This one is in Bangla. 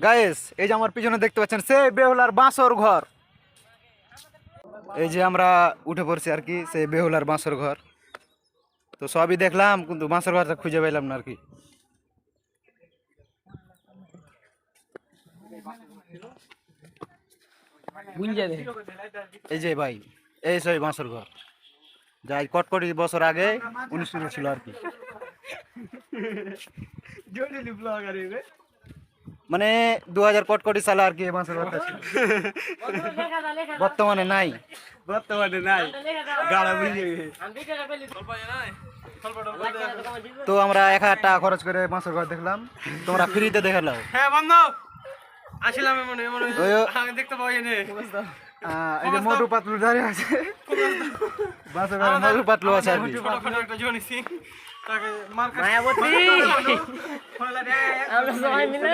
গাইস এই যে আমার পিছনে দেখতে পাচ্ছেন সেই বেহুলার বাঁশর ঘর। এই যে আমরা উঠে পড়ছি আর কি সেই বেহুলার বাঁশর ঘর। তো সবই দেখলাম কিন্তু বাঁশর ঘরটা খুঁজে পাইলাম না আর কি। এই যে ভাই এই সেই বাঁশর ঘর যাই কটকটি বছর আগে অনুষ্ঠিত ছিল আর কি। মানে 2000 কটকটি সালে আর কি এই বাঁশর ঘরটা ছিল। বর্তমানে নাই। তো আমরা 1000 টাকা খরচ করে বাঁশর ঘর দেখলাম, তোমরা ফ্রিতে দেখালাও। হ্যাঁ বন্ধু আসিলাম মনে মনে ওই- আগে দেখতে পাই না এই যে মোটু পাতলু দাঁড়িয়ে আছে, বাঁশর ঘরে মোটু পাতলু আছে আর কি। ছোটখাটো একটা জনি সিং তাকে মার্কেট মায়াবতী আমরা সবাই মিলে